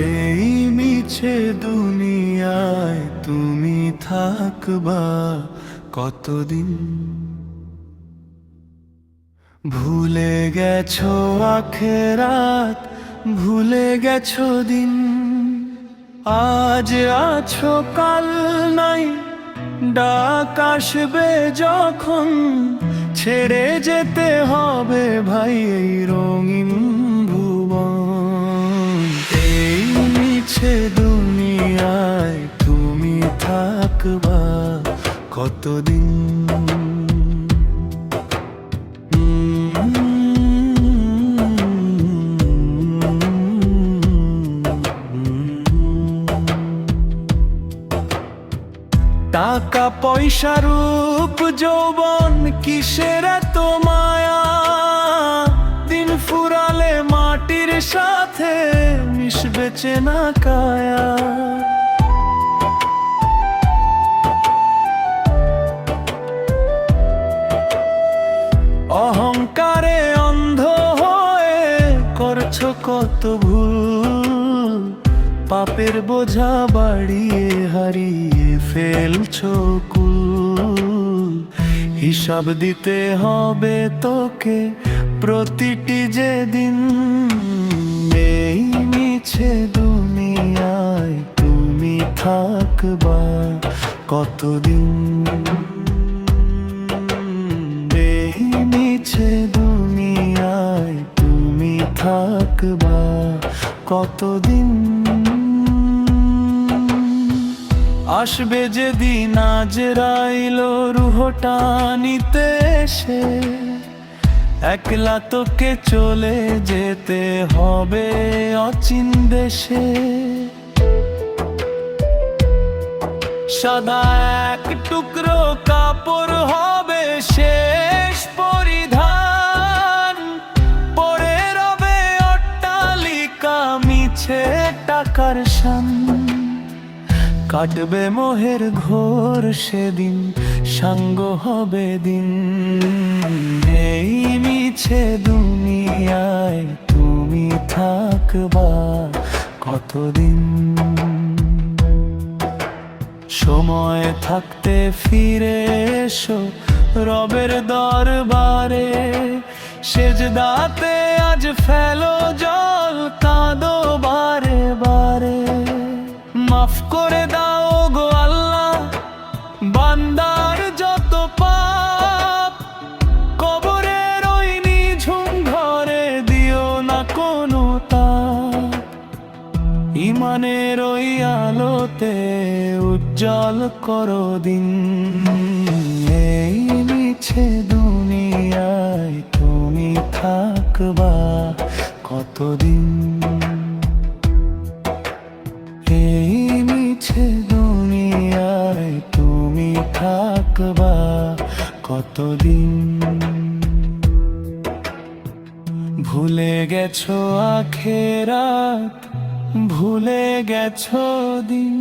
এই মিছে দুনিয়ায় তুমি থাকবা কতদিন? ভুলে গেছো আখেরাত, ভুলে গেছো দিন। আজ আছো কাল নাই, ডাক আসবে যখন ছেড়ে যেতে হবে ভাই এই রঙিন ভুবন। এই মিছে দুনিয়ায় তুমি থাকবা কতদিন? টাকা পয়সা রূপ যৌবন কিসের এত মায়া? দিন ফুরালে মাটির সাথে মিশবে চেনা কায়া। অহংকারে অন্ধ হয়ে করছো কত ভুল, পাপের বোঝা বাড়িয়ে হারিয়ে ফেলছো কুল। হিসাব দিতে হবে তোকে প্রতিটি যে দিন। এই মিছে দুনিয়ায় তুমি থাকবা কতদিন? এই মিছে দুনিয়ায় তুমি থাকবা কতদিন? আসবে যেদিন আজরাইল রুহটা নিতে এসে, একলা তোকে চলে যেতে হবে অচিন দেশে। সাদা এক টুকরো কাপড় হবে শেষ পরিধান, পরে রবে অট্টালিকা মিছে টাকার শান। কাটবে মোহের ঘোর সেদিন, সাঙ্গ হবে দিন। এই মিছে দুনিয়ায় তুমি থাকবা কতদিন? সময় থাকতে ফিরে এসো রবের দরবারে। সেজদাতে আজ ফেলো জল, কাঁদো বারে বারে। মাফ করে দাও গো আল্লাহ বান্দার যত পাপ। কবরের ওই নিঝুম ঘরে দিও না কোনো তাপ। ইমানের ওই আলোতে উজ্জ্বল করো দিন। এই মিছে দুনিয়ায় তুমি থাকবা কতদিন? এই মিছে দুনিয়ায় তুমি থাকবা কতদিন? ভুলে গেছো আখেরাত, ভুলে গেছো দিন।